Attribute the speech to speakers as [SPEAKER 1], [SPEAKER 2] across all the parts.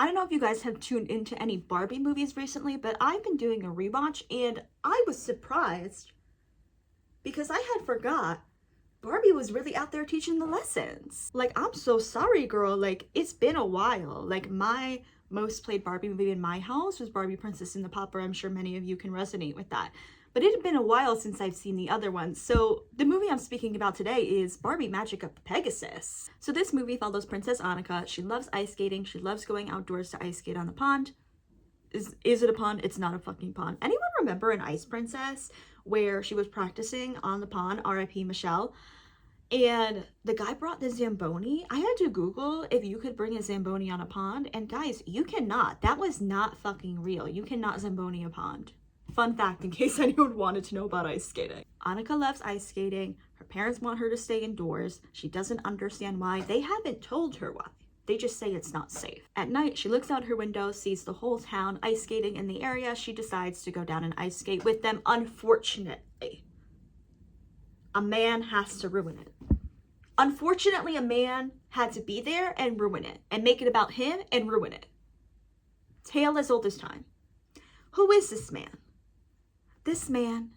[SPEAKER 1] I don't know if you guys have tuned into any Barbie movies recently, but I've been doing a rewatch and I was surprised because I had forgot Barbie was really out there teaching the lessons. Like, I'm so sorry, girl. Like, it's been a while. Like, my most played Barbie movie in my house was Barbie Princess and the Pauper. I'm sure many of you can resonate with that. But it had been a while since I've seen the other ones. So the movie I'm speaking about today is Barbie Magic of Pegasus. So this movie follows Princess Annika. She loves ice skating. She loves going outdoors to ice skate on the pond. Is it a pond? It's not a fucking pond. Anyone remember an Ice Princess where she was practicing on the pond, R.I.P. Michelle, and the guy brought the Zamboni? I had to Google if you could bring a Zamboni on a pond, and guys, you cannot. That was not fucking real. You cannot Zamboni a pond. Fun fact in case anyone wanted to know about ice skating. Annika loves ice skating. Her parents want her to stay indoors. She doesn't understand why. They haven't told her why. They just say it's not safe. At night, she looks out her window, sees the whole town ice skating in the area. She decides to go down and ice skate with them. Unfortunately, a man has to ruin it. Unfortunately, a man had to be there and ruin it, and make it about him and ruin it. Tale as old as time. Who is this man? This man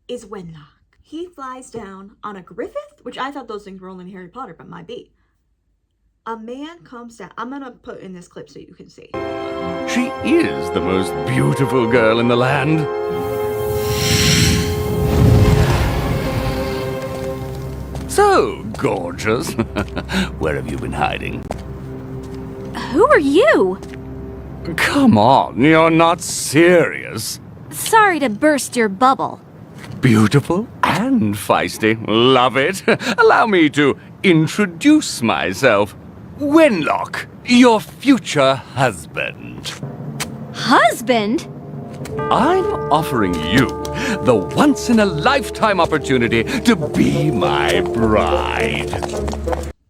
[SPEAKER 1] is Wenlock. He flies down on a Griffith, which I thought those things were only in Harry Potter, but might be. A man comes down. I'm gonna put in this clip so you can see.
[SPEAKER 2] She is the most beautiful girl in the land. So gorgeous. Where have you been hiding?
[SPEAKER 3] Who are you?
[SPEAKER 2] Come on, you're not serious.
[SPEAKER 3] Sorry to burst your bubble.
[SPEAKER 2] Beautiful and feisty. Love it. Allow me to introduce myself. Wenlock, your future husband.
[SPEAKER 3] Husband?
[SPEAKER 2] I'm offering you the once-in-a-lifetime opportunity to be my bride.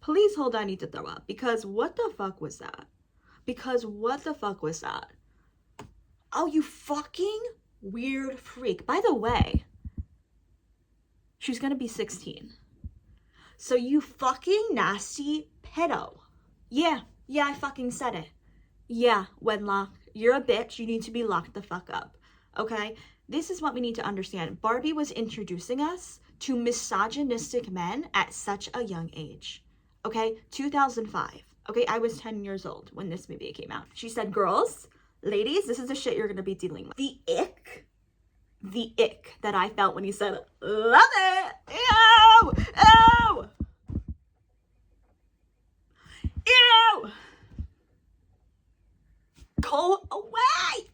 [SPEAKER 1] Please hold on, I need to throw up. Because what the fuck was that? Because what the fuck was that? Oh, you fucking weird freak. By the way, she's gonna be 16. So you fucking nasty pedo. Yeah, I fucking said it. Yeah, Wenlock, you're a bitch. You need to be locked the fuck up. Okay? This is what we need to understand. Barbie was introducing us to misogynistic men at such a young age. Okay? 2005. Okay? I was 10 years old when this movie came out. She said, girls, ladies, this is the shit you're gonna be dealing with. The ick that I felt when he said, love it! Ew! Ew! Ew! Go away!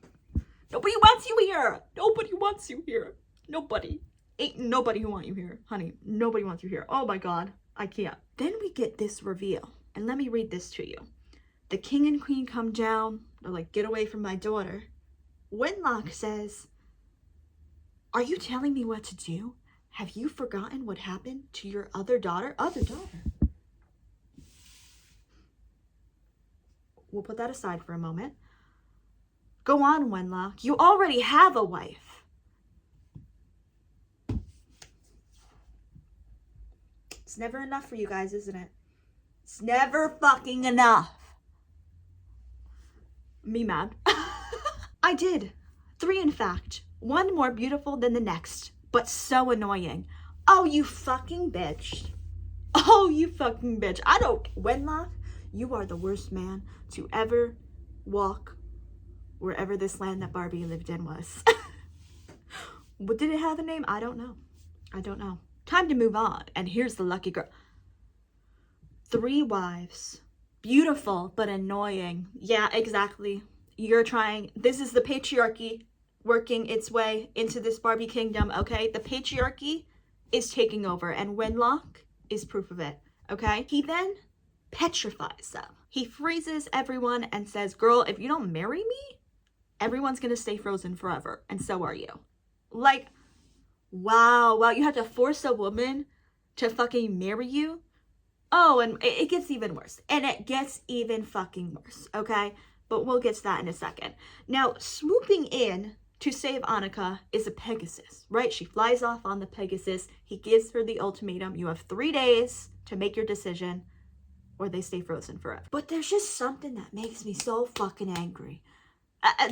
[SPEAKER 1] Nobody wants you here! Nobody wants you here. Nobody. Ain't nobody who want you here. Honey, nobody wants you here. Oh my god. I can't. Then we get this reveal. And let me read this to you. The king and queen come down. They're like, get away from my daughter. Wenlock says, are you telling me what to do? Have you forgotten what happened to your other daughter? Other daughter? We'll put that aside for a moment. Go on, Wenlock. You already have a wife. It's never enough for you guys, isn't it? It's never fucking enough. Me mad. I did. 3, in fact. 1 more beautiful than the next, but so annoying. Oh, you fucking bitch. Oh, you fucking bitch. Wenlock, you are the worst man to ever walk wherever this land that Barbie lived in was. What did it have a name? I don't know. Time to move on. And here's the lucky girl. 3 wives. Beautiful, but annoying. Yeah, exactly. You're trying. This is the patriarchy working its way into this Barbie kingdom, okay? The patriarchy is taking over, and Wenlock is proof of it, okay? He then petrifies them. He freezes everyone and says, girl, if you don't marry me, everyone's gonna stay frozen forever, and so are you. Like, wow, you have to force a woman to fucking marry you? Oh, and it gets even worse. And it gets even fucking worse, okay? But we'll get to that in a second. Now, swooping in to save Annika is a Pegasus, right? She flies off on the Pegasus. He gives her the ultimatum. You have 3 days to make your decision. or they stay frozen forever. But there's just something that makes me so fucking angry.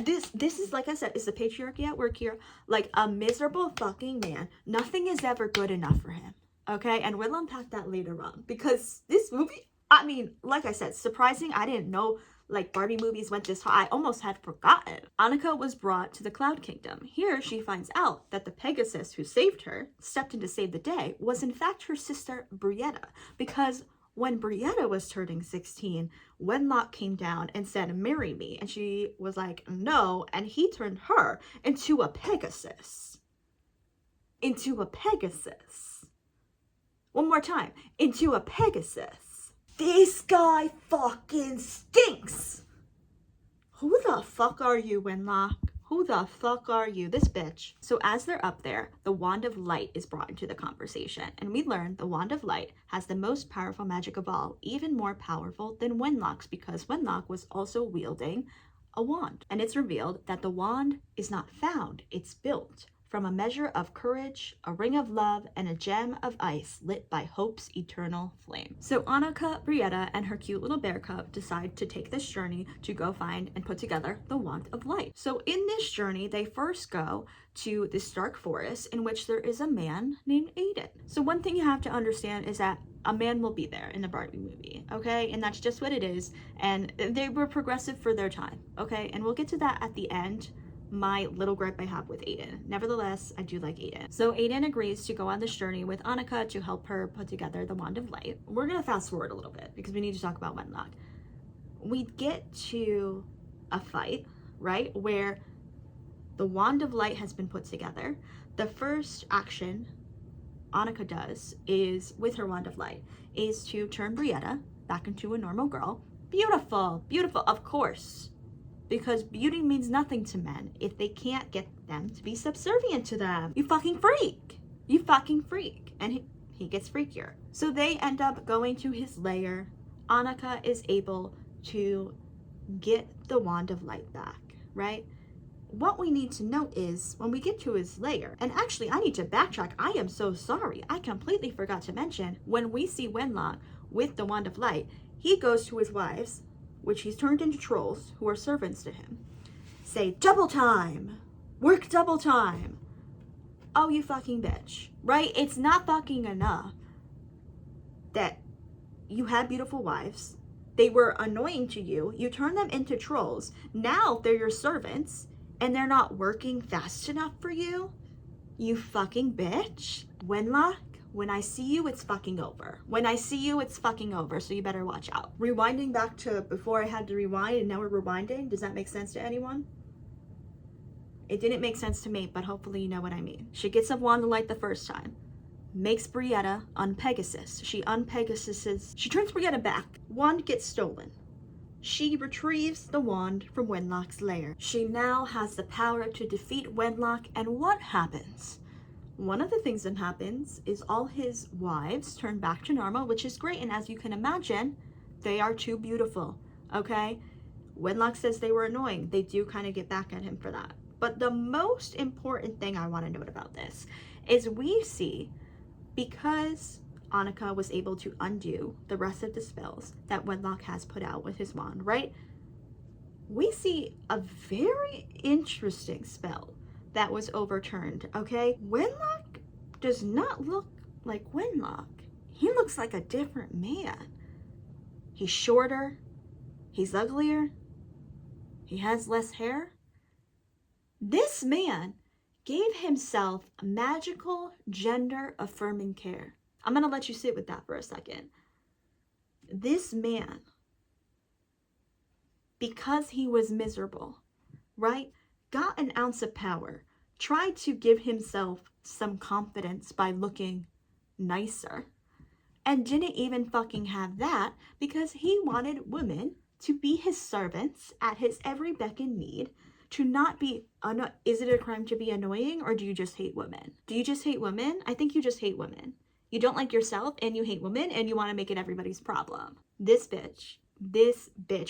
[SPEAKER 1] This is, like I said, is the patriarchy at work here. Like, a miserable fucking man. Nothing is ever good enough for him. Okay? And we'll unpack that later on. Because this movie, I mean, like I said, surprising. I didn't know, like, Barbie movies went this high. I almost had forgotten. Annika was brought to the Cloud Kingdom. Here, she finds out that the Pegasus who saved her, stepped in to save the day, was in fact her sister, Brietta. Because when Brietta was turning 16, Wenlock came down and said, "Marry me." And she was like, "No." And he turned her into a Pegasus. Into a Pegasus. One more time. Into a Pegasus. This guy fucking stinks. Who the fuck are you, Wenlock? Who the fuck are you? This bitch. So as they're up there, the Wand of Light is brought into the conversation. And we learn the Wand of Light has the most powerful magic of all, even more powerful than Wenlock's, because Wenlock was also wielding a wand. And it's revealed that the wand is not found, it's built from a measure of courage, a ring of love, and a gem of ice lit by hope's eternal flame. So Annika, Brietta, and her cute little bear cub decide to take this journey to go find and put together the Wand of Light. So in this journey, they first go to this dark forest in which there is a man named Aiden. So one thing you have to understand is that a man will be there in the Barbie movie, okay? And that's just what it is. And they were progressive for their time, okay? And we'll get to that at the end. My little gripe I have with Aiden. Nevertheless, I do like Aiden. So Aiden agrees to go on this journey with Annika to help her put together the Wand of Light. We're gonna fast forward a little bit because we need to talk about Wenlock. We get to a fight, right, where the Wand of Light has been put together. The first action Annika does is, with her Wand of Light, is to turn Brietta back into a normal girl. Beautiful, beautiful, of course. Because beauty means nothing to men if they can't get them to be subservient to them. You fucking freak. You fucking freak. And he gets freakier. So they end up going to his lair. Annika is able to get the Wand of Light back, right? What we need to know is when we get to his lair, and actually I need to backtrack. I am so sorry. I completely forgot to mention, when we see Wenlock with the Wand of Light, he goes to his wives, which he's turned into trolls who are servants to him, say, "Double time, work double time." Oh, you fucking bitch, right? It's not fucking enough that you had beautiful wives. They were annoying to you. You turn them into trolls. Now they're your servants and they're not working fast enough for you. You fucking bitch. Wenlock, when I see you, it's fucking over. When I see you, it's fucking over, so you better watch out. Rewinding back to before I had to rewind and now we're rewinding. Does that make sense to anyone? It didn't make sense to me, but hopefully you know what I mean. She gets a Wand of Light the first time. Makes Brietta un-Pegasus. She turns Brietta back. Wand gets stolen. She retrieves the wand from Wenlock's lair. She now has the power to defeat Wenlock, and what happens? One of the things that happens is all his wives turn back to normal, which is great. And as you can imagine, they are too beautiful, okay? Wenlock says they were annoying. They do kind of get back at him for that. But the most important thing I want to note about this is we see, because Annika was able to undo the rest of the spells that Wenlock has put out with his wand, right? We see a very interesting spell that was overturned, okay? Wenlock does not look like Wenlock. He looks like a different man. He's shorter. He's uglier. He has less hair. This man gave himself magical gender-affirming care. I'm gonna let you sit with that for a second. This man, because he was miserable, right, got an ounce of power, tried to give himself some confidence by looking nicer, and didn't even fucking have that because he wanted women to be his servants at his every beck and need, to not be, is it a crime to be annoying, or do you just hate women? Do you just hate women? I think you just hate women. You don't like yourself and you hate women and you want to make it everybody's problem. This bitch.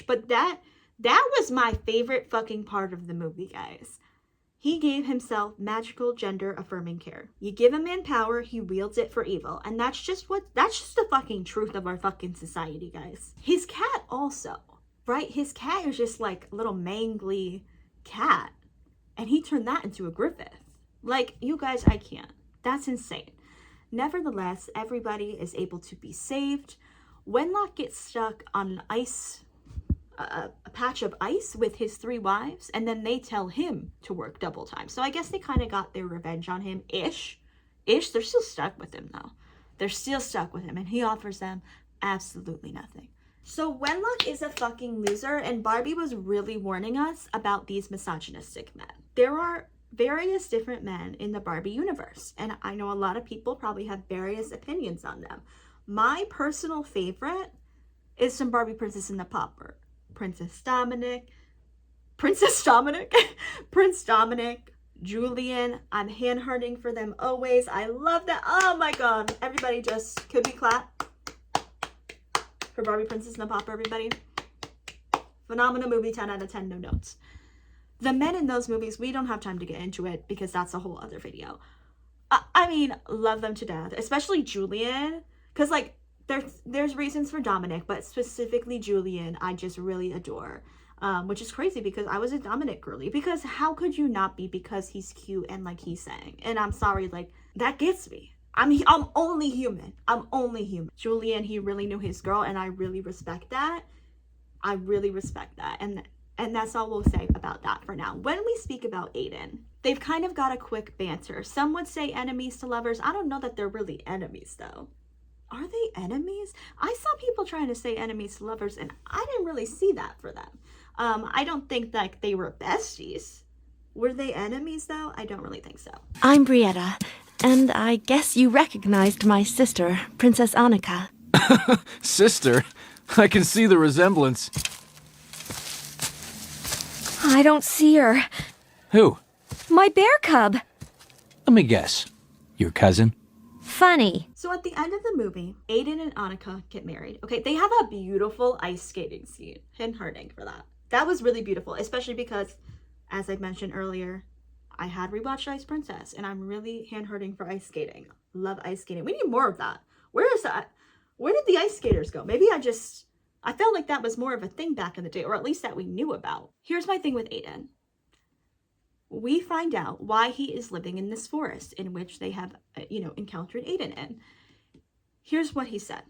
[SPEAKER 1] But that was my favorite fucking part of the movie, guys. He gave himself magical gender affirming care. You give a man power, he wields it for evil. And that's just the fucking truth of our fucking society, guys. His cat also, right? His cat is just like a little mangly cat. And he turned that into a Griffith. Like, you guys, I can't. That's insane. Nevertheless, everybody is able to be saved. Wenlock gets stuck on an a patch of ice with his 3 wives, and then they tell him to work double time. So I guess they kind of got their revenge on him, ish. They're still stuck with him though. They're still stuck with him, and he offers them absolutely nothing. So Wenlock is a fucking loser, and Barbie was really warning us about these misogynistic men. There are various different men in the Barbie universe, and I know a lot of people probably have various opinions on them. My personal favorite is some Barbie Princess in the Popper. Prince Dominic, Julian. I'm hand-hearting for them always. I love that. Oh my god. Everybody just, could we clap for Barbie Princess in the Popper, everybody? Phenomenal movie, 10 out of 10, no notes. The men in those movies, we don't have time to get into it because that's a whole other video. I mean, love them to death, especially Julian, because like, there's reasons for Dominic, but specifically Julian, I just really adore. Which is crazy because I was a Dominic girly. Because how could you not be, because he's cute and like he's saying. And I'm sorry, like, that gets me. I'm only human. Julian, he really knew his girl, and I really respect that. And that's all we'll say about that for now. When we speak about Aiden, they've kind of got a quick banter. Some would say enemies to lovers. I don't know that they're really enemies though. Are they enemies? I saw people trying to say enemies to lovers, and I didn't really see that for them. I don't think that they were besties. Were they enemies, though? I don't really think so.
[SPEAKER 4] I'm Brietta, and I guess you recognized my sister, Princess Annika.
[SPEAKER 5] Sister? I can see the resemblance.
[SPEAKER 3] I don't see her.
[SPEAKER 5] Who?
[SPEAKER 3] My bear cub.
[SPEAKER 5] Let me guess. Your cousin?
[SPEAKER 3] Funny.
[SPEAKER 1] So at the end of the movie, Aiden and Annika get married. Okay, they have a beautiful ice skating scene. Hand-hearting for that. That was really beautiful, especially because, as I mentioned earlier, I had rewatched Ice Princess, and I'm really hand-hearting for ice skating. Love ice skating. We need more of that. Where is that? Where did the ice skaters go? Maybe I felt like that was more of a thing back in the day, or at least that we knew about. Here's my thing with Aiden. We find out why he is living in this forest in which they have, encountered Aiden in. Here's what he said.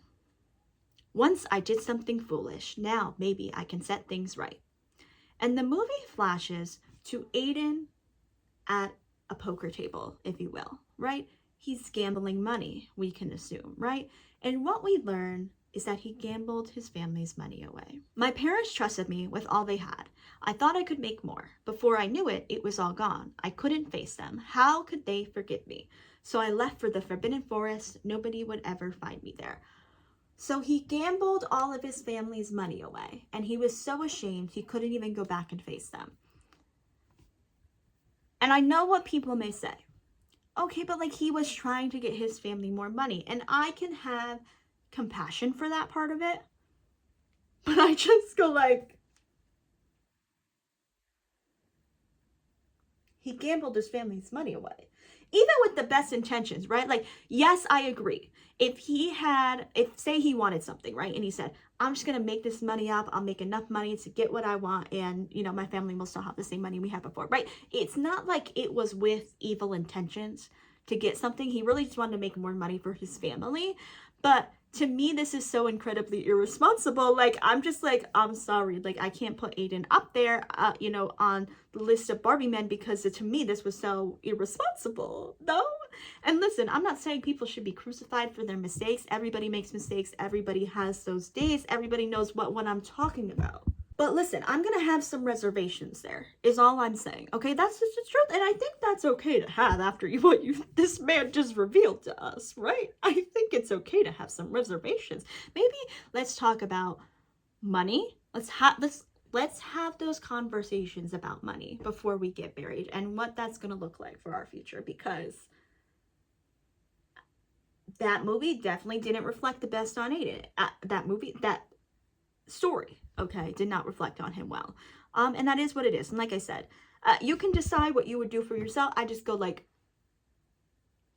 [SPEAKER 1] Once I did something foolish. Now maybe I can set things right. And the movie flashes to Aiden at a poker table, if you will, right? He's gambling money, we can assume, right? And what we learn is that he gambled his family's money away. My parents trusted me with all they had. I thought I could make more. Before I knew it, it was all gone. I couldn't face them. How could they forgive me? So I left for the Forbidden Forest. Nobody would ever find me there. So he gambled all of his family's money away, and he was so ashamed he couldn't even go back and face them. And I know what people may say. Okay, but like, he was trying to get his family more money, and I can have compassion for that part of it, but I just go like, he gambled his family's money away, even with the best intentions, right? Like, yes, I agree. If say he wanted something, right, and he said, I'm just gonna make this money up, I'll make enough money to get what I want, and my family will still have the same money we had before, right? It's not like it was with evil intentions to get something. He really just wanted to make more money for his family. But to me, this is so incredibly irresponsible. Like, I'm just like, I'm sorry. Like, I can't put Aiden up there, on the list of Barbie men, because to me, this was so irresponsible. No? And listen, I'm not saying people should be crucified for their mistakes. Everybody makes mistakes. Everybody has those days. Everybody knows what I'm talking about. But listen, I'm going to have some reservations there, is all I'm saying. Okay, that's just the truth. And I think that's okay to have after this man just revealed to us, right? I think it's okay to have some reservations. Maybe let's talk about money. Let's have those conversations about money before we get married and what that's going to look like for our future, because that movie definitely didn't reflect the best on Aiden. That story, okay, did not reflect on him well. And that is what it is. And like I said, You can decide what you would do for yourself. I just go like,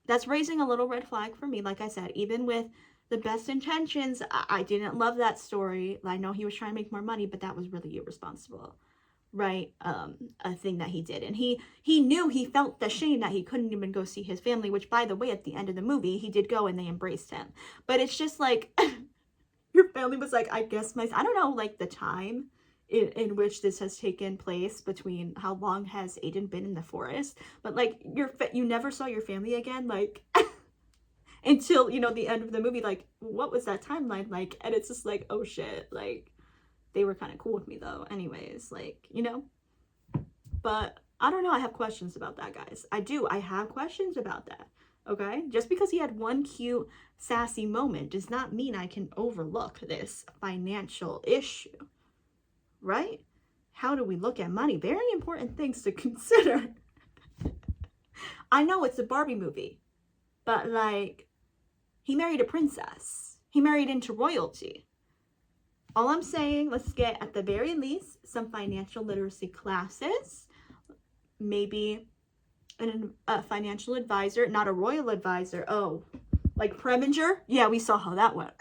[SPEAKER 1] that's raising a little red flag for me. Like I said, even with the best intentions, I didn't love that story. I know he was trying to make more money, but that was really irresponsible, right? A thing that he did. And he knew, he felt the shame that he couldn't even go see his family, which, by the way, at the end of the movie, he did go and they embraced him. But it's just like, your family was like, I guess I don't know, like the time in which this has taken place, between how long has Aiden been in the forest, but like you never saw your family again, like until, you know, the end of the movie. Like, what was that timeline like? And it's just like, oh shit, like they were kind of cool with me though anyways, like, you know. But I don't know, I have questions about that, guys. I have questions about that. Okay, just because he had one cute sassy moment does not mean I can overlook this financial issue, right? How do we look at money? Very important things to consider. I know it's a Barbie movie, but like, he married a princess. He married into royalty. All I'm saying, let's get, at the very least, some financial literacy classes. Maybe a financial advisor, not a royal advisor. Oh, like Preminger? Yeah, we saw how that went.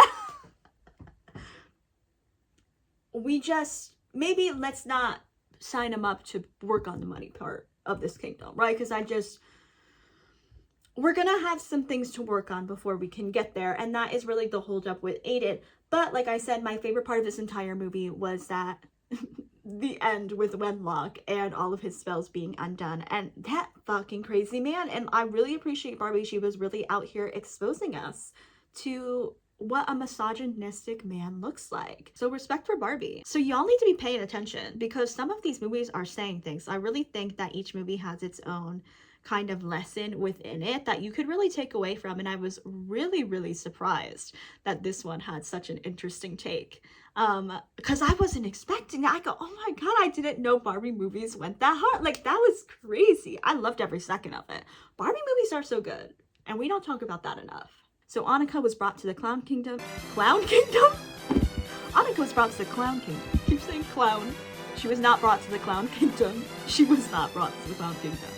[SPEAKER 1] Maybe let's not sign him up to work on the money part of this kingdom, right? Because we're gonna have some things to work on before we can get there, and that is really the holdup with Aiden. But like I said, my favorite part of this entire movie was that the end with Wenlock and all of his spells being undone, and that fucking crazy man. And I really appreciate Barbie. She was really out here exposing us to what a misogynistic man looks like. So respect for Barbie. So y'all need to be paying attention, because some of these movies are saying things. I really think that each movie has its own kind of lesson within it that you could really take away from, and I was really, really surprised that this one had such an interesting take, because I wasn't expecting it. I go, oh my god, I didn't know Barbie movies went that hard. Like, that was crazy. I loved every second of it. Barbie movies are so good, and we don't talk about that enough. So Annika was brought to the Clown Kingdom. Clown Kingdom? Annika was brought to the Clown Kingdom. I keep saying clown. She was not brought to the Clown Kingdom. She was not brought to the Clown Kingdom.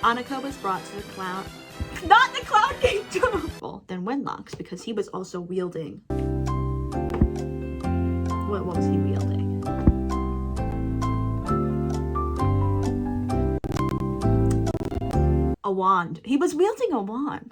[SPEAKER 1] Annika was brought to the Clown... Not the Clown Kingdom! Well, then Wenlock's, because he was also wielding... What was he wielding? A wand. He was wielding a wand.